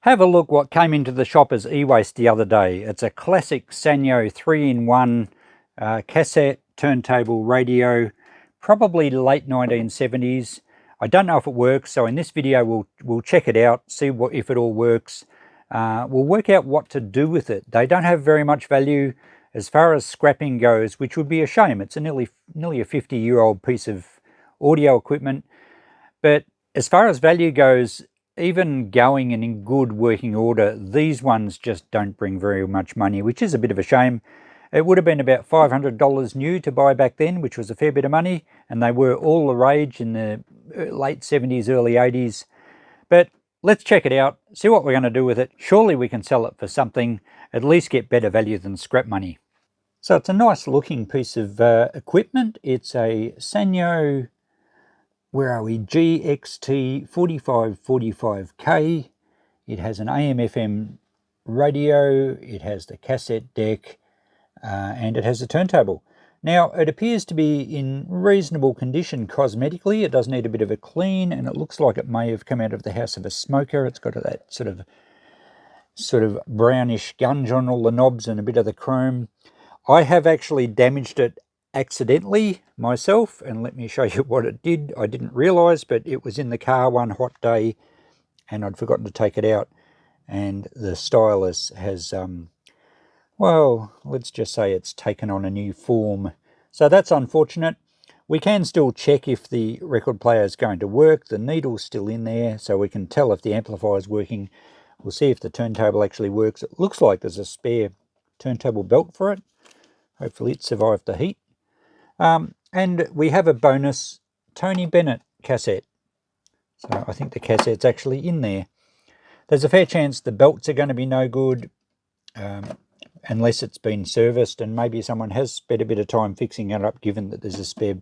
Have a look what came into the shop as e-waste the other day. It's a classic Sanyo 3-in-1 cassette turntable radio, probably late 1970s. I don't know if it works, so in this video we'll check it out, see if it all works. We'll work out what to do with it. They don't have very much value as far as scrapping goes, which would be a shame. It's a nearly a 50-year-old piece of audio equipment. But as far as value goes, even going and in good working order, these ones just don't bring very much money, which is a bit of a shame. It would have been about $500 new to buy back then, which was a fair bit of money, and they were all the rage in the late 70s, early 80s. But let's check it out, see what we're going to do with it. Surely we can sell it for something, at least get better value than scrap money. So it's a nice looking piece of equipment. It's a Sanyo, where are we, GXT-4545K. It has an AM/FM radio, it has the cassette deck, and it has a turntable. Now, it appears to be in reasonable condition cosmetically. It does need a bit of a clean, and it looks like it may have come out of the house of a smoker. It's got that sort of brownish gunge on all the knobs and a bit of the chrome. I have actually damaged it accidentally myself, and let me show you what it did. I didn't realize, but it was in the car one hot day and I'd forgotten to take it out, and the stylus has well, let's just say it's taken on a new form. So that's unfortunate. We can still check if the record player is going to work. The needle's still in there, so we can tell if the amplifier is working. We'll see if the turntable actually works. It looks like there's a spare turntable belt for it. Hopefully it survived the heat. And we have a bonus Tony Bennett cassette. So I think the cassette's actually in there. There's a fair chance the belts are going to be no good unless it's been serviced, and maybe someone has spent a bit of time fixing it up, given that there's a spare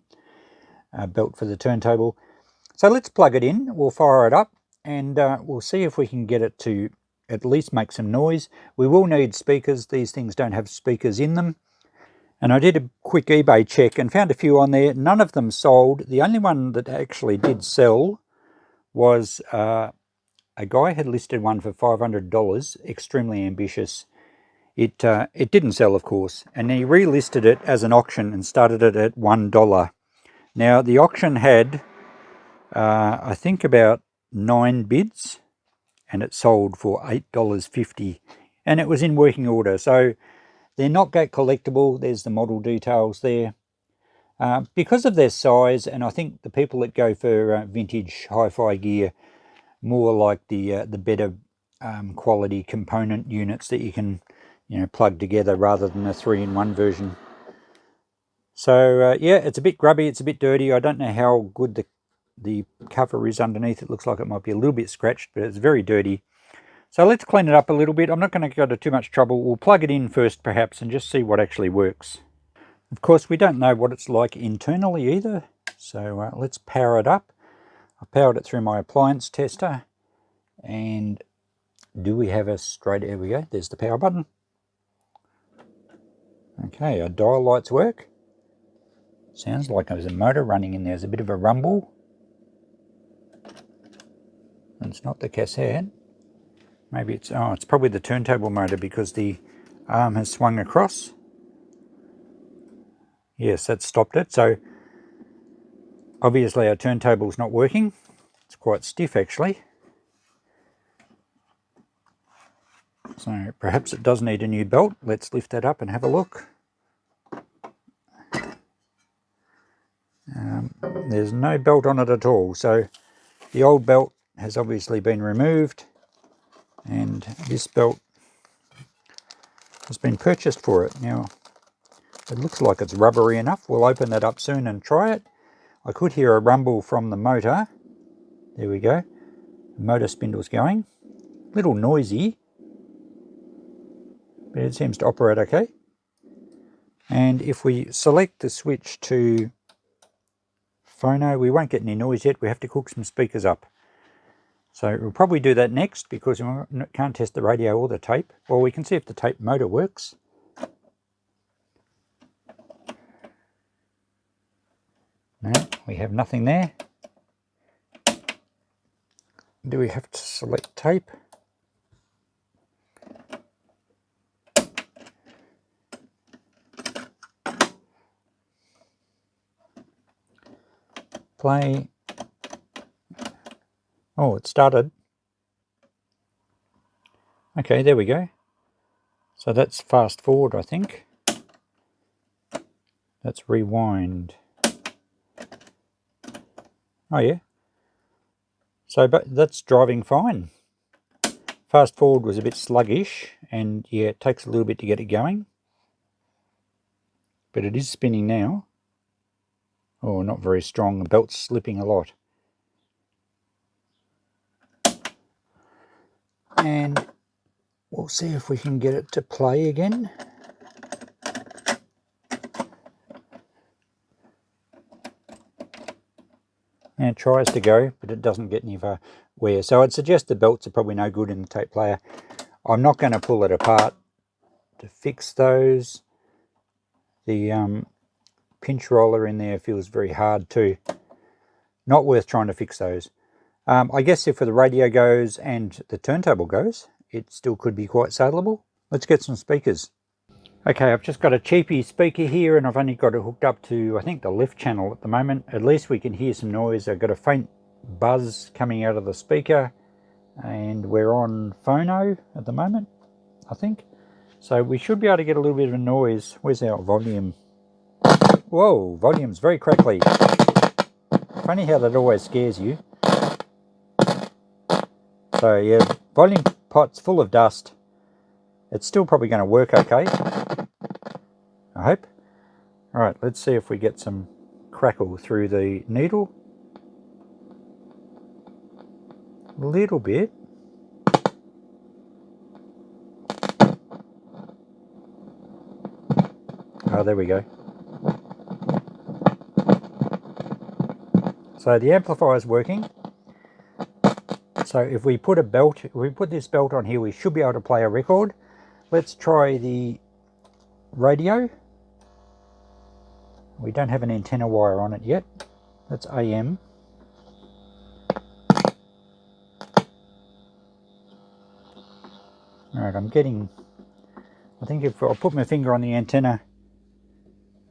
belt for the turntable. So let's plug it in, we'll fire it up, and we'll see if we can get it to at least make some noise. We will need speakers. These things don't have speakers in them. And I did a quick eBay check and found a few on there. None of them sold. The only one that actually did sell was a guy had listed one for $500, extremely ambitious. It didn't sell, of course, and he relisted it as an auction and started it at $1. Now, the auction had, I think, about 9 bids, and it sold for $8.50, and it was in working order. So they're not that collectible. There's the model details there. Because of their size, and I think the people that go for vintage hi-fi gear more like the better quality component units that you can plug together rather than the 3-in-1 version. So yeah, it's a bit grubby, it's a bit dirty. I don't know how good the cover is underneath. It looks like it might be a little bit scratched, but it's very dirty. So let's clean it up a little bit. I'm not going to go to too much trouble. We'll plug it in first perhaps and just see what actually works. Of course, we don't know what it's like internally either. So let's power it up. I powered it through my appliance tester. And do we have a straight, there we go, there's the power button. Okay, our dial lights work. Sounds like there's a motor running in there. There's a bit of a rumble. It's not the cassette. Maybe it's probably the turntable motor because the arm has swung across. Yes, that stopped it. So obviously our turntable's not working. It's quite stiff actually. So perhaps it does need a new belt. Let's lift that up and have a look. There's no belt on it at all. So the old belt has obviously been removed, and this belt has been purchased for it. Now, it looks like it's rubbery enough. We'll open that up soon and try it. I could hear a rumble from the motor. There we go. The motor spindle's going. A little noisy, but it seems to operate okay. And if we select the switch to phono, we won't get any noise yet. We have to hook some speakers up. So we'll probably do that next because we can't test the radio or the tape. Or we can see if the tape motor works. No, we have nothing there. Do we have to select tape? Play. Oh, it started. Okay, there we go. So that's fast forward, I think. Let's rewind. Oh yeah. So but that's driving fine. Fast forward was a bit sluggish, and yeah, it takes a little bit to get it going. But it is spinning now. Oh, not very strong. The belt's slipping a lot. And we'll see if we can get it to play again. And it tries to go, but it doesn't get anywhere. So I'd suggest the belts are probably no good in the tape player. I'm not going to pull it apart to fix those. The pinch roller in there feels very hard too. Not worth trying to fix those. I guess if the radio goes and the turntable goes, it still could be quite saleable. Let's get some speakers. Okay, I've just got a cheapy speaker here, and I've only got it hooked up to, I think, the left channel at the moment. At least we can hear some noise. I've got a faint buzz coming out of the speaker, and we're on phono at the moment, I think. So we should be able to get a little bit of a noise. Where's our volume? Whoa, volume's very crackly. Funny how that always scares you. So yeah, volume pot's full of dust. It's still probably going to work okay, I hope. Alright, let's see if we get some crackle through the needle. A little bit. Oh, there we go. So the amplifier's working. So if we put this belt on here, we should be able to play a record. Let's try the radio. We don't have an antenna wire on it yet. That's AM. Alright, I think if I put my finger on the antenna,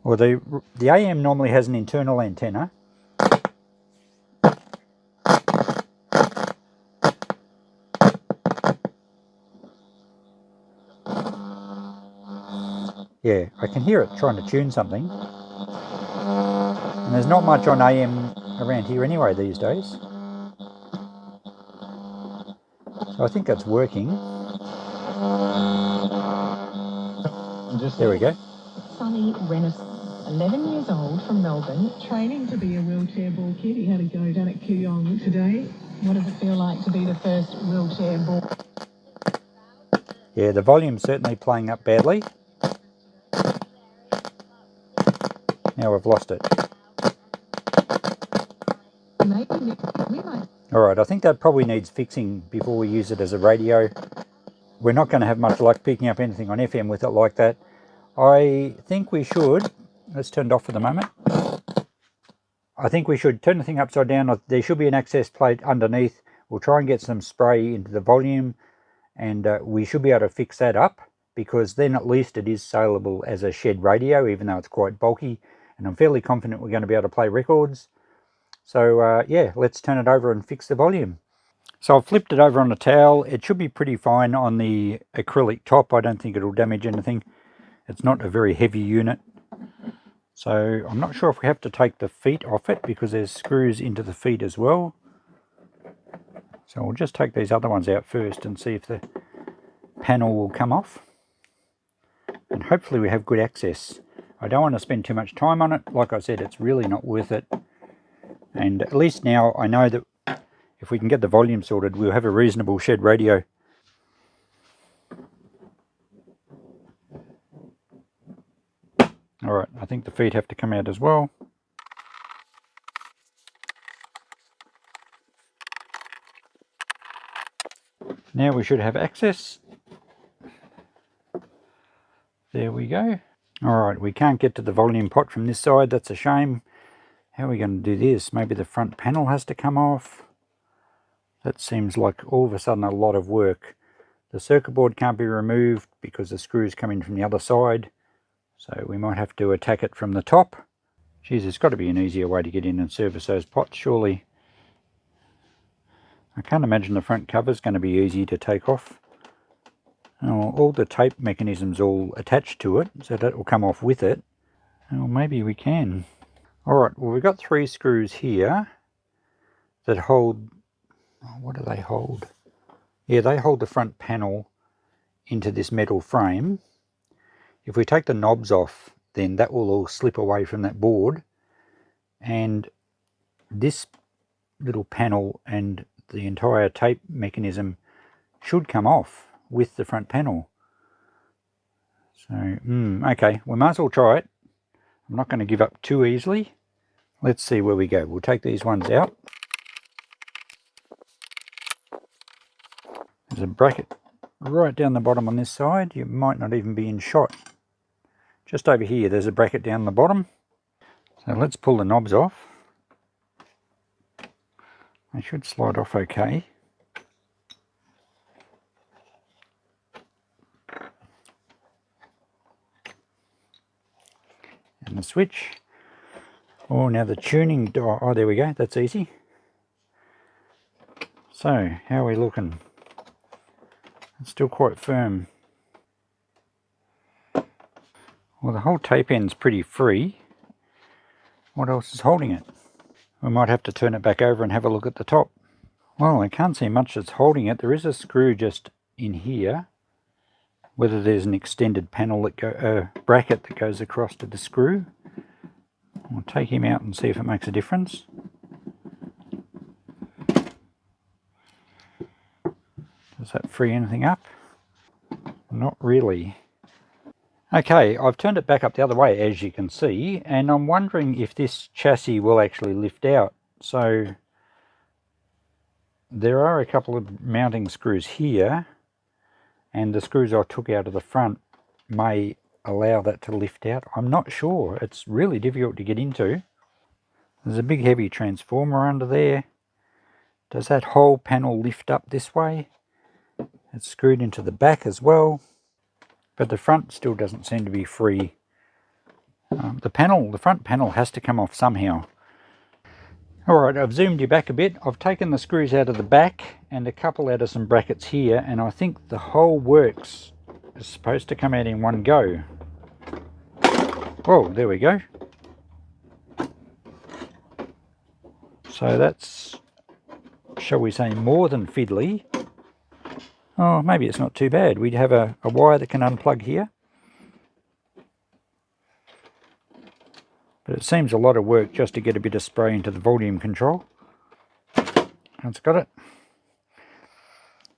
or the AM normally has an internal antenna. Yeah, I can hear it trying to tune something. And there's not much on AM around here anyway these days. So I think that's working. There we go. Sunny Rennis, 11 years old, from Melbourne. Training to be a wheelchair ball kid. He had a go down at Kooyong today. What does it feel like to be the first wheelchair ball? Yeah, the volume's certainly playing up badly. Now we've lost it. Alright, I think that probably needs fixing before we use it as a radio. We're not going to have much luck picking up anything on FM with it like that. I think we should, let's turn it off for the moment. I think we should turn the thing upside down. There should be an access plate underneath. We'll try and get some spray into the volume, and we should be able to fix that up, because then at least it is saleable as a shed radio, even though it's quite bulky, and I'm fairly confident we're going to be able to play records. So yeah, let's turn it over and fix the volume. So I've flipped it over on a towel. It should be pretty fine on the acrylic top. I don't think it'll damage anything. It's not a very heavy unit. So I'm not sure if we have to take the feet off it, because there's screws into the feet as well. So we'll just take these other ones out first and see if the panel will come off. And hopefully we have good access. I don't want to spend too much time on it. Like I said, it's really not worth it. And at least now I know that if we can get the volume sorted, we'll have a reasonable shed radio. Alright, I think the feet have to come out as well. Now we should have access. There we go. Alright, we can't get to the volume pot from this side. That's a shame. How are we going to do this? Maybe the front panel has to come off. That seems like all of a sudden a lot of work. The circuit board can't be removed because the screws come in from the other side. So we might have to attack it from the top, Geez, there's got to be an easier way to get in and service those pots, surely. I can't imagine the front cover's going to be easy to take off. Oh, all the tape mechanism's all attached to it, so that will come off with it. Oh, maybe we can. Alright, well we've got 3 screws here that hold... Oh, what do they hold? Yeah, they hold the front panel into this metal frame. If we take the knobs off, then that will all slip away from that board, and this little panel and the entire tape mechanism should come off with the front panel. So, okay, we might as well try it. I'm not going to give up too easily. Let's see where we go. We'll take these ones out. There's a bracket right down the bottom on this side. You might not even be in shot. Just over here, there's a bracket down the bottom. So let's pull the knobs off. They should slide off okay. And the switch. Oh, now the tuning, oh, there we go, that's easy. So, how are we looking? It's still quite firm. Well, the whole tape end's pretty free. What else is holding it? We might have to turn it back over and have a look at the top. Well, I can't see much that's holding it. There is a screw just in here. Whether there's an extended panel that bracket that goes across to the screw. We'll take him out and see if it makes a difference. Does that free anything up? Not really. Okay, I've turned it back up the other way, as you can see, and I'm wondering if this chassis will actually lift out. So there are a couple of mounting screws here, and the screws I took out of the front may allow that to lift out. I'm not sure. It's really difficult to get into. There's a big heavy transformer under there. Does that whole panel lift up this way? It's screwed into the back as well, but the front still doesn't seem to be free. The front panel has to come off somehow. Alright, I've zoomed you back a bit. I've taken the screws out of the back and a couple out of some brackets here, and I think the whole works is supposed to come out in one go. Whoa, there we go. So that's, shall we say, more than fiddly. Oh, maybe it's not too bad. We have a wire that can unplug here. But it seems a lot of work just to get a bit of spray into the volume control. That's got it.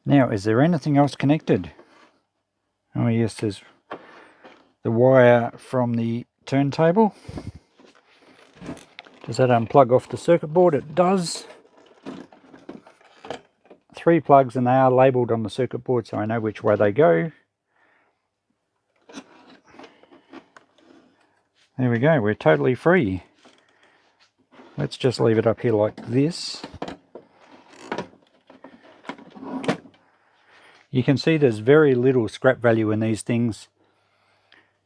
Now, is there anything else connected? Oh yes, there's the wire from the turntable. Does that unplug off the circuit board? It does. 3 plugs, and they are labelled on the circuit board, so I know which way they go. There we go, we're totally free. Let's just leave it up here like this. You can see there's very little scrap value in these things,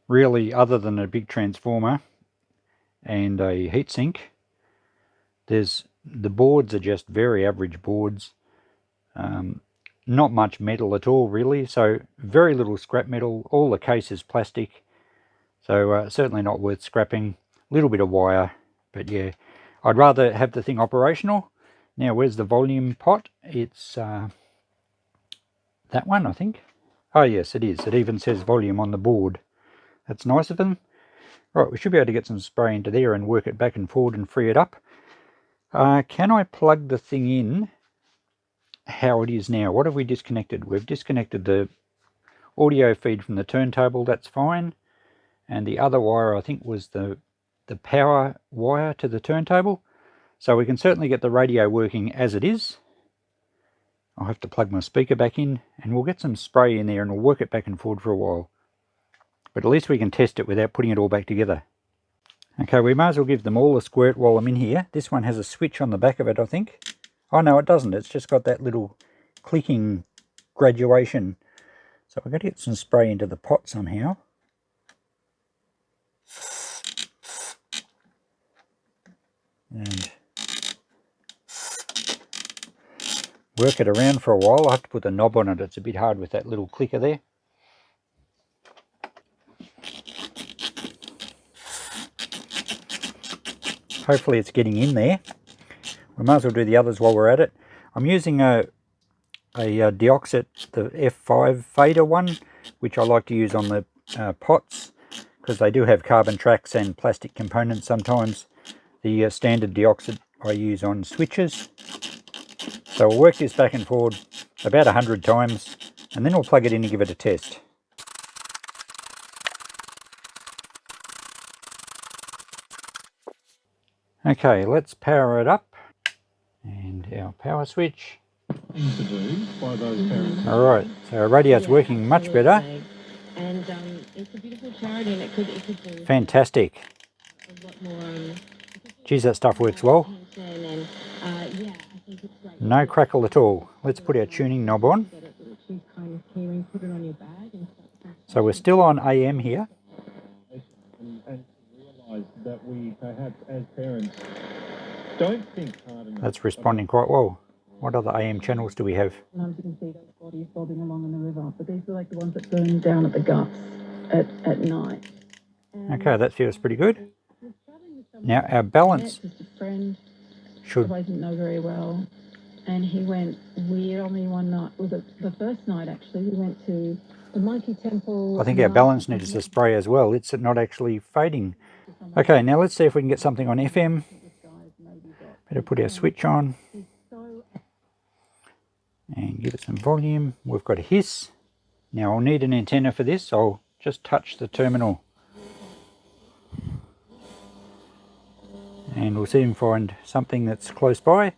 really, other than a big transformer and a heatsink. The boards are just very average boards. Not much metal at all, really, so very little scrap metal. All the case is plastic, so certainly not worth scrapping. A little bit of wire, but yeah, I'd rather have the thing operational. Now, where's the volume pot? It's that one, I think. Oh yes, it is. It even says volume on the board. That's nice of them. Right, we should be able to get some spray into there and work it back and forward and free it up. Can I plug the thing in how it is now? What have we disconnected? We've disconnected the audio feed from the turntable. That's fine. And the other wire, I think, was the power wire to the turntable. So we can certainly get the radio working as it is. I'll have to plug my speaker back in, and we'll get some spray in there and we'll work it back and forward for a while. But at least we can test it without putting it all back together. Okay, we might as well give them all a squirt while I'm in here. This one has a switch on the back of it, I think. Oh no, it doesn't. It's just got that little clicking graduation. So I've got to get some spray into the pot somehow. and work it around for a while. I have to put the knob on it. It's a bit hard with that little clicker there. Hopefully it's getting in there. We might as well do the others while we're at it. I'm using a Dioxit, the F5 fader one, which I like to use on the pots, because they do have carbon tracks and plastic components sometimes. The standard Dioxit I use on switches. So we'll work this back and forward about 100 times, and then we'll plug it in and give it a test. Okay, let's power it up, and our power switch. Alright, so our radio's working much better. And it's a beautiful charity, and it could do fantastic. a lot more. Geez, that stuff works well. And, I think it's great. No crackle at all. Let's put our tuning knob on. So we're still on AM here. And realise that we perhaps as parents don't think hard enough. That's responding quite well. What other AM channels do we have? Sometimes you can see those bodies bobbing along in the river, but these are like the ones that burn down at the guts at night. Okay, that feels pretty good. Now our balance Just a friend should... I didn't know very well, and he went weird on me one night. Well, the first night actually, we went to the Monkey Temple. I think our balance needs a spray as well. It's not actually fading. Okay, now let's see if we can get something on FM. Better put our switch on and give it some volume. We've got a hiss. Now I'll need an antenna for this. I'll just touch the terminal and we'll soon find something that's close by.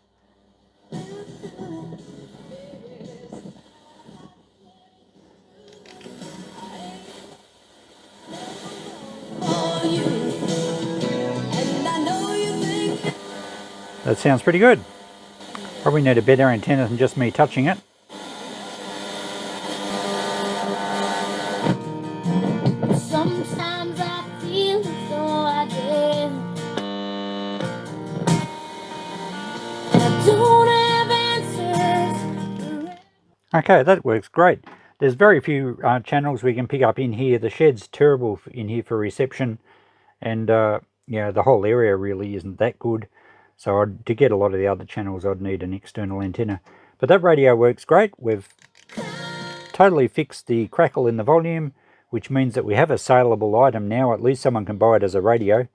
That sounds pretty good. Probably need a better antenna than just me touching it. Sometimes I feel as though I did. I don't have answers. Okay, that works great. There's very few channels we can pick up in here. The shed's terrible in here for reception, and yeah, the whole area really isn't that good. So to get a lot of the other channels, I'd need an external antenna. But that radio works great. We've totally fixed the crackle in the volume, which means that we have a saleable item now. At least someone can buy it as a radio.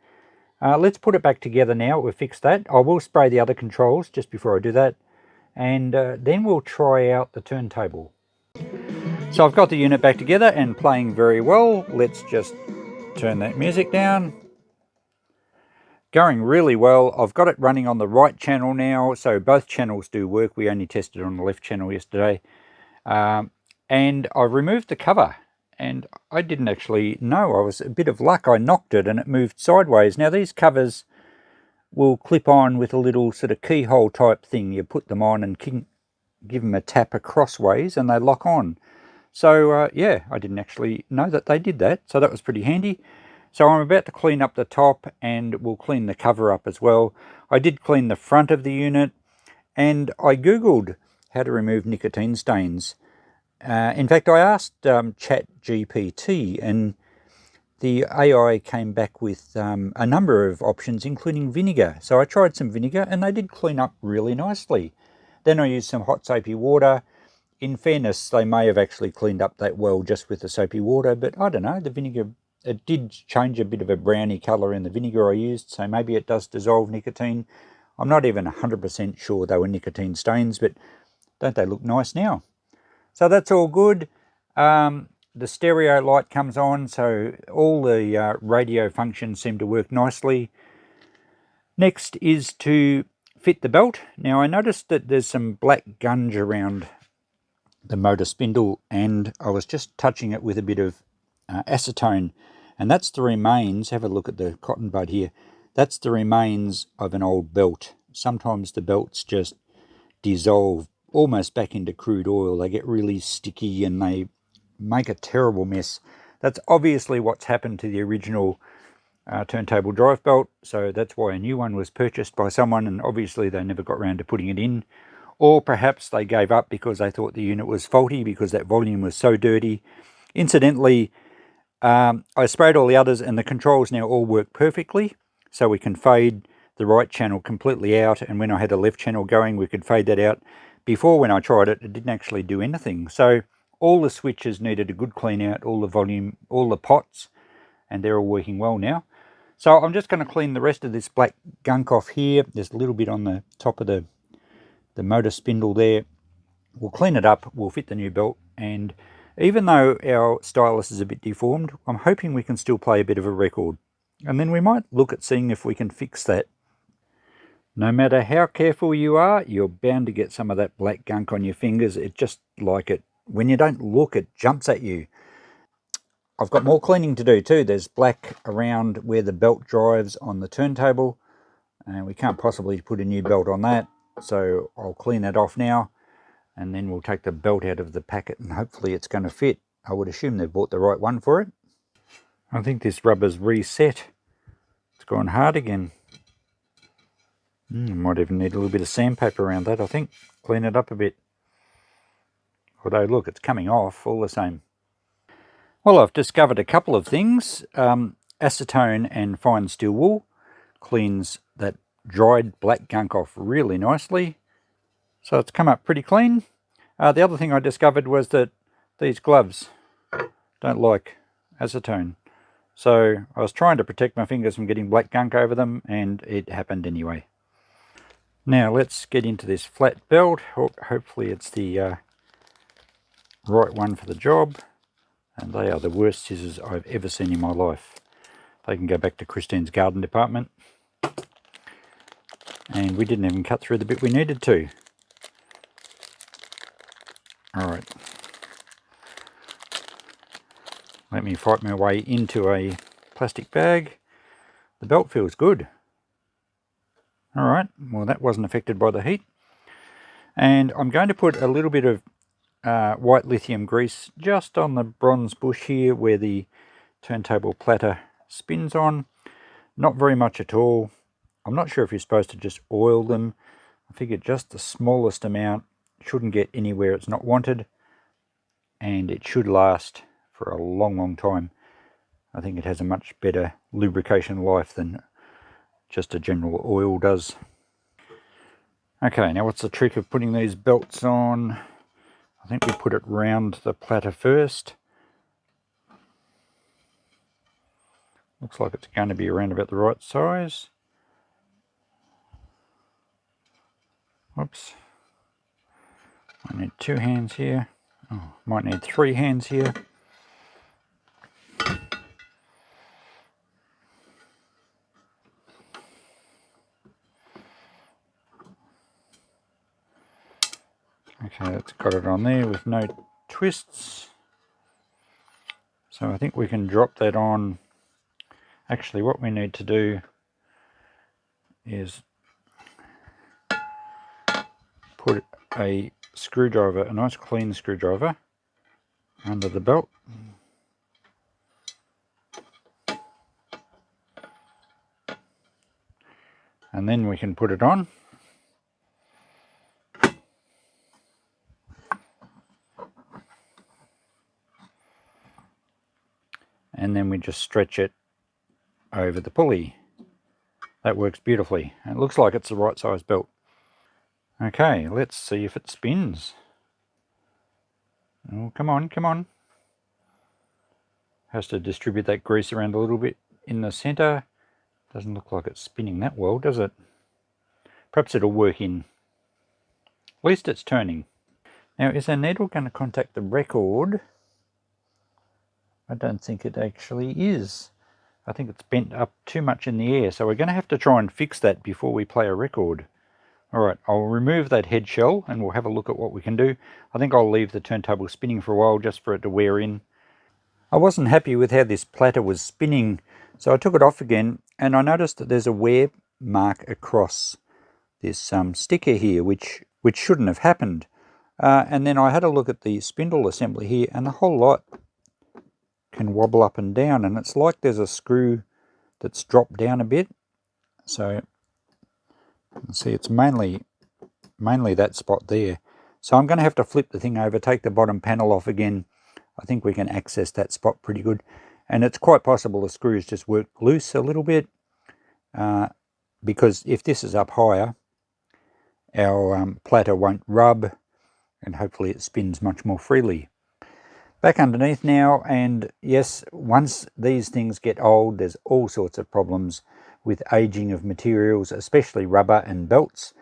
Let's put it back together now. We've fixed that. I will spray the other controls just before I do that. And then we'll try out the turntable. So I've got the unit back together and playing very well. Let's just turn that music down. Going really well. I've got it running on the right channel now, so both channels do work. We only tested on the left channel yesterday. And I've removed the cover, and I didn't actually know. I was a bit of luck. I knocked it and it moved sideways. Now these covers will clip on with a little sort of keyhole type thing. You put them on and give them a tap acrossways and they lock on. So yeah, I didn't actually know that they did that, so that was pretty handy. So I'm about to clean up the top and we'll clean the cover up as well. I did clean the front of the unit and I googled how to remove nicotine stains. In fact, I asked ChatGPT and the AI came back with a number of options, including vinegar. So I tried some vinegar and they did clean up really nicely. Then I used some hot soapy water. In fairness, they may have actually cleaned up that well just with the soapy water, but I don't know, the vinegar, it did change a bit of a browny colour in the vinegar I used, so maybe it does dissolve nicotine. I'm not even 100% sure they were nicotine stains, but don't they look nice now? So that's all good. The stereo light comes on, so all the radio functions seem to work nicely. Next is to fit the belt. Now I noticed that there's some black gunge around the motor spindle, and I was just touching it with a bit of acetone, and that's the remains. Have a look at the cotton bud here. That's the remains of an old belt. Sometimes the belts just dissolve almost back into crude oil. They get really sticky and they make a terrible mess. That's obviously what's happened to the original turntable drive belt, so that's why a new one was purchased by someone, and obviously they never got around to putting it in. Or perhaps they gave up because they thought the unit was faulty because that volume was so dirty. Incidentally, I sprayed all the others and the controls now all work perfectly, so we can fade the right channel completely out, and when I had the left channel going we could fade that out. Before, when I tried it, it didn't actually do anything. So all the switches needed a good clean out, all the volume, all the pots, and they're all working well now. So I'm just going to clean the rest of this black gunk off here. There's a little bit on the top of the motor spindle there. We'll clean it up, we'll fit the new belt, and even though our stylus is a bit deformed, I'm hoping we can still play a bit of a record. And then we might look at seeing if we can fix that. No matter how careful you are, you're bound to get some of that black gunk on your fingers. It's just like it. When you don't look, it jumps at you. I've got more cleaning to do too. There's black around where the belt drives on the turntable, and we can't possibly put a new belt on that. So I'll clean that off now, and then we'll take the belt out of the packet and hopefully it's going to fit. I would assume they've bought the right one for it. I think this rubber's reset. It's gone hard again. Might even need a little bit of sandpaper around that, I think. Clean it up a bit. Although, look, it's coming off all the same. Well, I've discovered a couple of things. Acetone and fine steel wool cleans that dried black gunk off really nicely. So it's come up pretty clean. The other thing I discovered was that these gloves don't like acetone. So I was trying to protect my fingers from getting black gunk over them, and it happened anyway. Now let's get into this flat belt. Hopefully it's the right one for the job. And they are the worst scissors I've ever seen in my life. They can go back to Christine's garden department. And we didn't even cut through the bit we needed to. Alright. Let me fight my way into a plastic bag. The belt feels good. Alright, well that wasn't affected by the heat. And I'm going to put a little bit of white lithium grease just on the bronze bush here where the turntable platter spins on. Not very much at all. I'm not sure if you're supposed to just oil them. I figured just the smallest amount. Shouldn't get anywhere it's not wanted, and it should last for a long time. I think it has a much better lubrication life than just a general oil does. Okay, now what's the trick of putting these belts on? I think we put it round the platter first. Looks like it's going to be around about the right size. Whoops. I need 2 hands here. Oh, might need 3 hands here. Okay, it's got it on there with no twists. So I think we can drop that on. Actually, what we need to do is put a screwdriver, a nice clean screwdriver, under the belt. And then we can put it on. And then we just stretch it over the pulley. That works beautifully. It looks like it's the right size belt. Okay, let's see if it spins. Oh, come on, come on. Has to distribute that grease around a little bit in the center. Doesn't look like it's spinning that well, does it? Perhaps it'll work in. At least it's turning. Now, is our needle going to contact the record? I don't think it actually is. I think it's bent up too much in the air, so we're going to have to try and fix that before we play a record. Alright, I'll remove that head shell and we'll have a look at what we can do. I think I'll leave the turntable spinning for a while just for it to wear in. I wasn't happy with how this platter was spinning, so I took it off again, and I noticed that there's a wear mark across this sticker here, which shouldn't have happened. And then I had a look at the spindle assembly here, and the whole lot can wobble up and down, and it's like there's a screw that's dropped down a bit. So you can see it's mainly that spot there. So I'm going to have to flip the thing over, take the bottom panel off again. I think we can access that spot pretty good. And it's quite possible the screws just work loose a little bit, because if this is up higher, our platter won't rub, and hopefully it spins much more freely. Back underneath now, and yes, once these things get old, there's all sorts of problems with aging of materials, especially rubber and belts.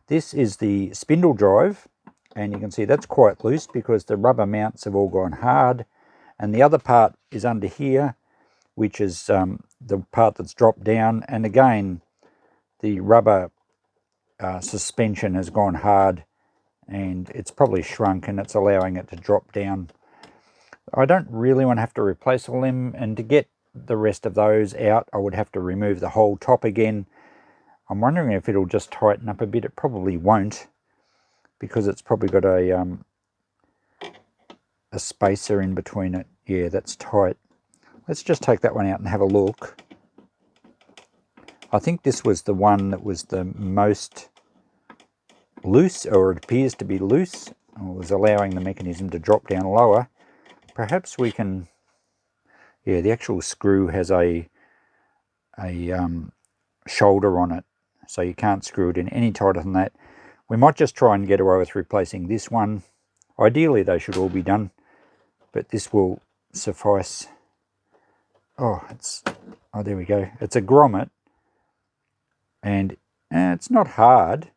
This is the spindle drive, and you can see that's quite loose because the rubber mounts have all gone hard, and the other part is under here, which is the part that's dropped down, and again the rubber suspension has gone hard and it's probably shrunk and it's allowing it to drop down. I don't really want to have to replace all them, and to get the rest of those out I would have to remove the whole top again. I'm wondering if it'll just tighten up a bit. It probably won't, because it's probably got a spacer in between it. Yeah, that's tight. Let's just take that one out and have a look. I think this was the one that was the most loose, or it appears to be loose, or was allowing the mechanism to drop down lower. Perhaps we can, yeah, the actual screw has a shoulder on it, so you can't screw it in any tighter than that. We might just try and get away with replacing this one. Ideally they should all be done, but this will suffice. Oh, there we go. It's a grommet, and it's not hard,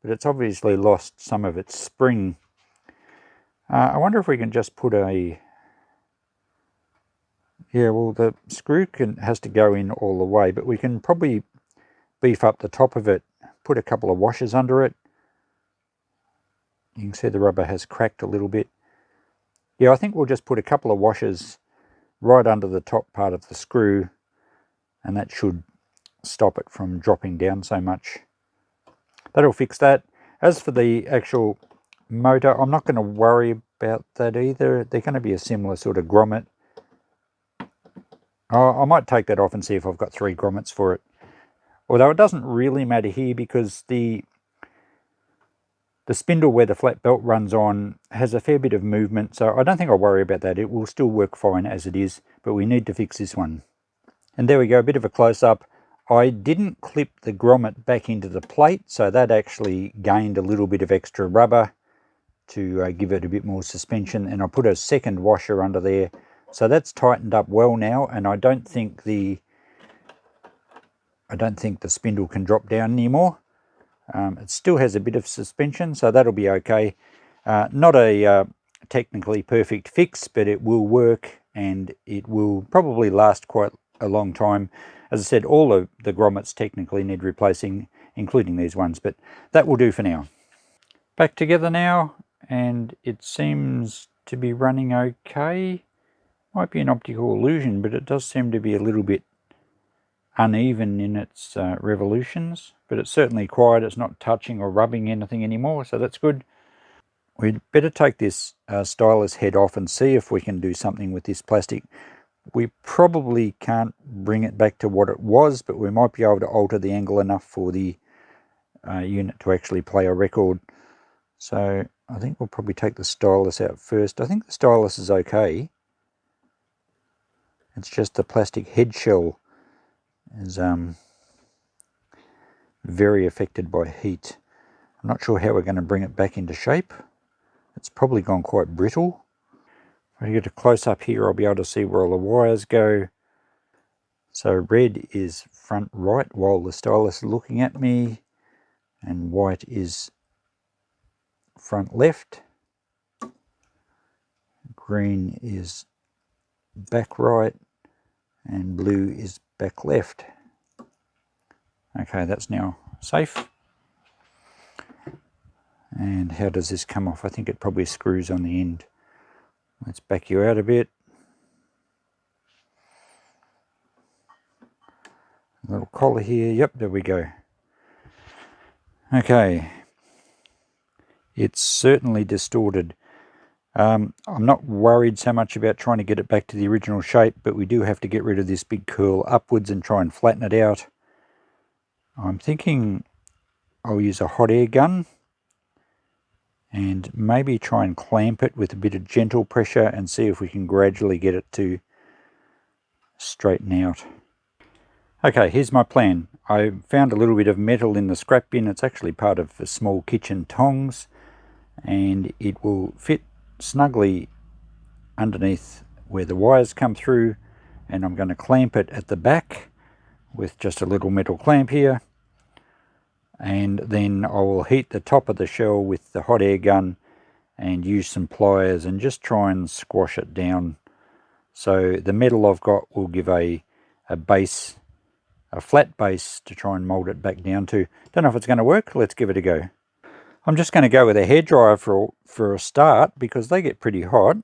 but it's obviously lost some of its spring. I wonder if we can just put a... Yeah, well, the screw has to go in all the way, but we can probably beef up the top of it, put a couple of washers under it. You can see the rubber has cracked a little bit. Yeah, I think we'll just put a couple of washers right under the top part of the screw, and that should stop it from dropping down so much. That'll fix that. As for the actual motor, I'm not going to worry about that either. They're going to be a similar sort of grommet. I might take that off and see if I've got 3 grommets for it. Although it doesn't really matter here, because the spindle where the flat belt runs on has a fair bit of movement, so I don't think I'll worry about that. It will still work fine as it is, but we need to fix this one. And there we go, a bit of a close-up. I didn't clip the grommet back into the plate, so that actually gained a little bit of extra rubber to give it a bit more suspension, and I put a second washer under there. So that's tightened up well now, and I don't think the spindle can drop down anymore. It still has a bit of suspension, so that'll be okay. Not a technically perfect fix, but it will work, and it will probably last quite a long time. As I said, all of the grommets technically need replacing, including these ones, but that will do for now. Back together now, and it seems to be running okay. Might be an optical illusion, but it does seem to be a little bit uneven in its revolutions, but it's certainly quiet. It's not touching or rubbing anything anymore, so that's good. We'd better take this stylus head off and see if we can do something with this plastic. We probably can't bring it back to what it was, but we might be able to alter the angle enough for the unit to actually play a record. So I think we'll probably take the stylus out first. I think the stylus is okay. It's just the plastic head shell is very affected by heat. I'm not sure how we're going to bring it back into shape. It's probably gone quite brittle. If I get a close up here, I'll be able to see where all the wires go. So red is front right while the stylus is looking at me, and white is front left. Green is back right, and blue is back left. Okay, that's now safe. And how does this come off? I think it probably screws on the end. Let's back you out a bit. A little collar here. Yep, there we go. Okay. It's certainly distorted. I'm not worried so much about trying to get it back to the original shape, but we do have to get rid of this big curl upwards and try and flatten it out. I'm thinking I'll use a hot air gun and maybe try and clamp it with a bit of gentle pressure and see if we can gradually get it to straighten out. Okay, here's my plan. I found a little bit of metal in the scrap bin. It's actually part of the small kitchen tongs, and it will fit snugly underneath where the wires come through, and I'm going to clamp it at the back with just a little metal clamp here, and then I will heat the top of the shell with the hot air gun and use some pliers and just try and squash it down. So the metal I've got will give a base, a flat base to try and mold it back down to. Don't know if it's going to work. Let's give it a go. I'm just going to go with a hairdryer for a start because they get pretty hot.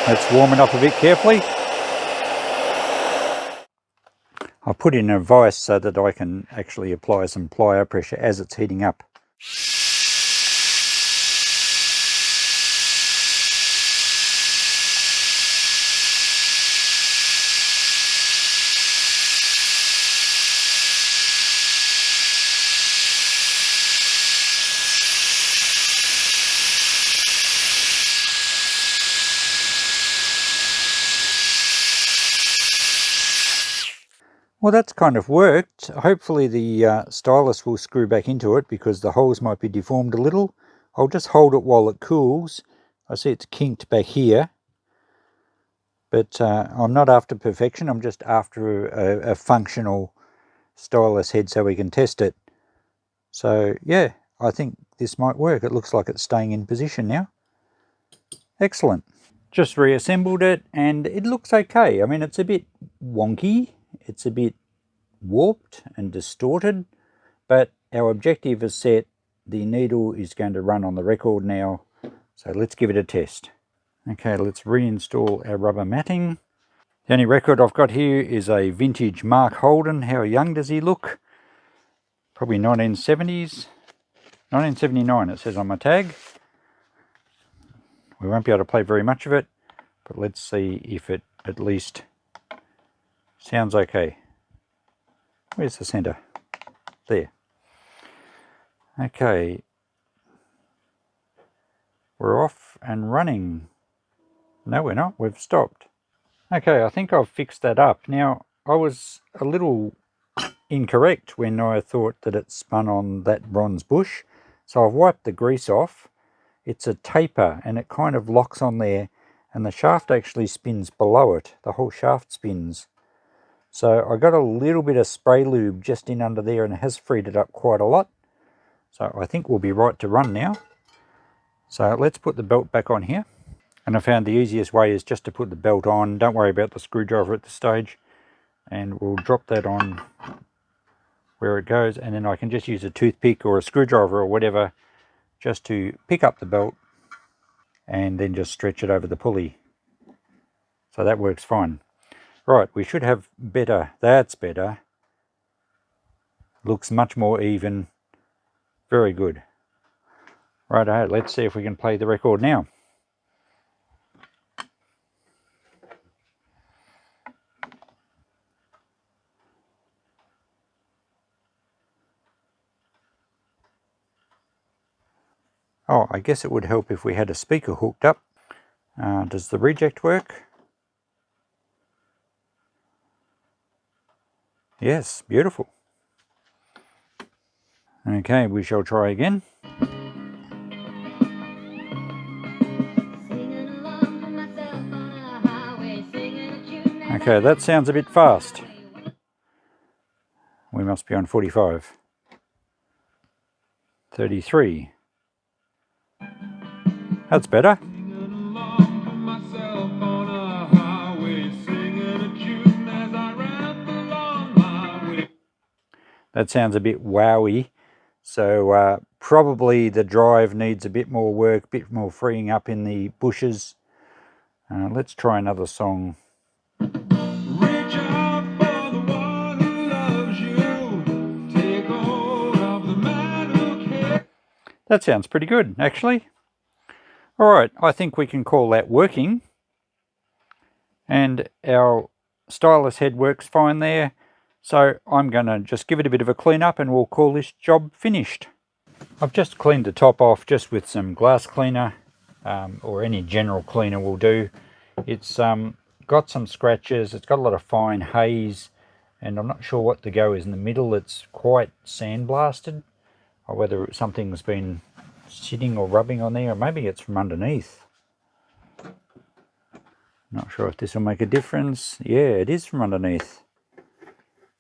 Let's warm it up a bit carefully. I'll put in a vise so that I can actually apply some plier pressure as it's heating up. Well, that's kind of worked. Hopefully the stylus will screw back into it because the holes might be deformed a little. I'll just hold it while it cools. I see it's kinked back here. But I'm not after perfection. I'm just after a functional stylus head so we can test it. So yeah, I think this might work. It looks like it's staying in position now. Excellent. Just reassembled it and it looks okay. I mean, it's a bit wonky. It's a bit warped and distorted, but our objective is set. The needle is going to run on the record now, so let's give it a test. Okay, let's reinstall our rubber matting. The only record I've got here is a vintage Mark Holden. How young does he look? Probably 1970s. 1979 it says on my tag. We won't be able to play very much of it, but let's see if it at least sounds okay. Where's the center? There. Okay. We're off and running. No, we're not. We've stopped. Okay, I think I've fixed that up. Now, I was a little incorrect when I thought that it spun on that bronze bush. So I've wiped the grease off. It's a taper and it kind of locks on there and the shaft actually spins below it. The whole shaft spins. So I got a little bit of spray lube just in under there and it has freed it up quite a lot. So I think we'll be right to run now. So let's put the belt back on here. And I found the easiest way is just to put the belt on. Don't worry about the screwdriver at this stage. And we'll drop that on where it goes. And then I can just use a toothpick or a screwdriver or whatever just to pick up the belt and then just stretch it over the pulley. So that works fine. Right, we should have better. That's better. Looks much more even. Very good. Righto, let's see if we can play the record now. Oh, I guess it would help if we had a speaker hooked up. Does the reject work? Yes, beautiful. Okay, we shall try again. Okay, that sounds a bit fast. We must be on 45. 33. That's better. That sounds a bit wowy. So probably the drive needs a bit more work, a bit more freeing up in the bushes. Let's try another song. Reach out for the one who loves you. Take hold of the man who cares. That sounds pretty good, actually. Alright, I think we can call that working. And our stylus head works fine there. So I'm going to just give it a bit of a clean up and we'll call this job finished. I've just cleaned the top off just with some glass cleaner, or any general cleaner will do. It's got some scratches, it's got a lot of fine haze, and I'm not sure what the go is in the middle. It's quite sandblasted, or whether something's been sitting or rubbing on there, or maybe it's from underneath. Not sure if this will make a difference. Yeah, it is from underneath.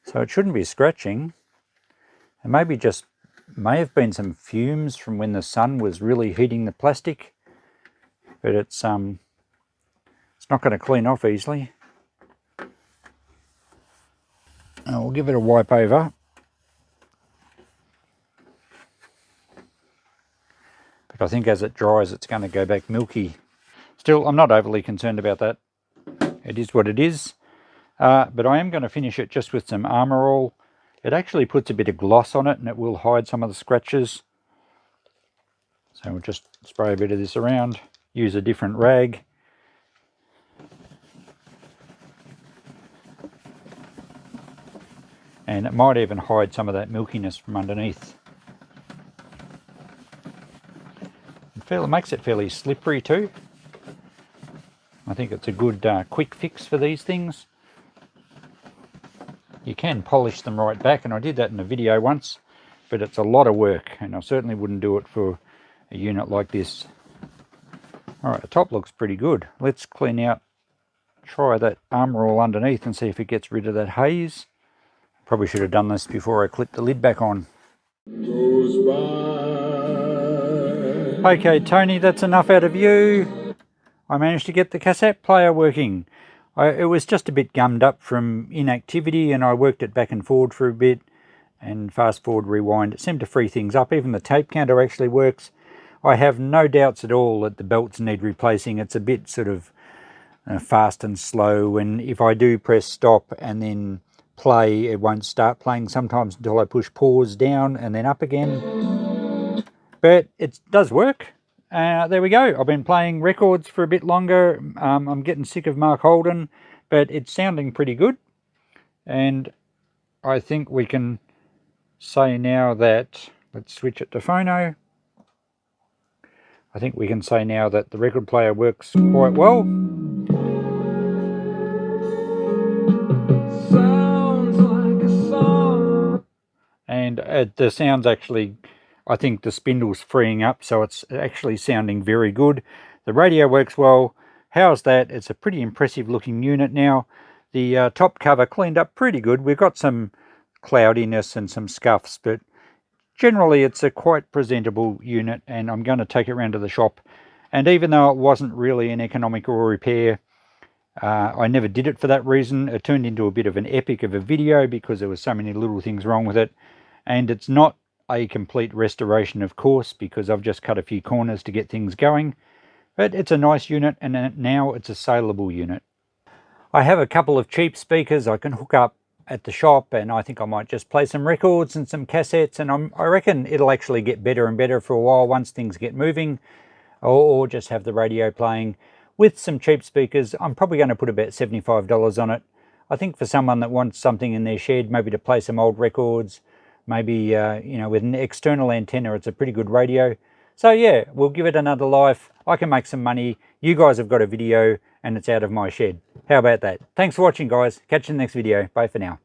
So it shouldn't be scratching. And maybe just may have been some fumes from when the sun was really heating the plastic. But it's not going to clean off easily. I'll give it a wipe over. But I think as it dries, it's going to go back milky. Still, I'm not overly concerned about that. It is what it is. But I am going to finish it just with some Armour All. It actually puts a bit of gloss on it and it will hide some of the scratches. So we'll just spray a bit of this around. Use a different rag. And it might even hide some of that milkiness from underneath. It makes it fairly slippery too. I think it's a good quick fix for these things. You can polish them right back, and I did that in a video once, but it's a lot of work, and I certainly wouldn't do it for a unit like this. Alright, the top looks pretty good. Let's clean out, try that Armour All underneath and see if it gets rid of that haze. Probably should have done this before I clipped the lid back on. Okay, Tony, that's enough out of you. I managed to get the cassette player working. It was just a bit gummed up from inactivity, and I worked it back and forward for a bit, and fast forward, rewind. It seemed to free things up. Even the tape counter actually works. I have no doubts at all that the belts need replacing. It's a bit sort of fast and slow, and if I do press stop and then play, it won't start playing sometimes until I push pause down and then up again. But it does work. There we go. I've been playing records for a bit longer. I'm getting sick of Mark Holden, but it's sounding pretty good. And I think we can say now that, let's switch it to phono. I think we can say now that the record player works quite well. Sounds like a song. And the sound's actually, I think the spindle's freeing up, so it's actually sounding very good. The radio works well. How's that? It's a pretty impressive looking unit now. The top cover cleaned up pretty good. We've got some cloudiness and some scuffs, but generally it's a quite presentable unit, and I'm going to take it around to the shop. And even though it wasn't really an economical repair, I never did it for that reason. It turned into a bit of an epic of a video because there were so many little things wrong with it. And it's not a complete restoration, of course, because I've just cut a few corners to get things going. But it's a nice unit, and now it's a saleable unit. I have a couple of cheap speakers I can hook up at the shop, and I think I might just play some records and some cassettes, and I reckon it'll actually get better and better for a while once things get moving, or just have the radio playing. With some cheap speakers, I'm probably going to put about $75 on it. I think for someone that wants something in their shed, maybe to play some old records, maybe you know, with an external antenna, it's a pretty good radio. So yeah, we'll give it another life. I can make some money. You guys have got a video, and it's out of my shed. How about that? Thanks for watching, guys. Catch you in the next video. Bye for now.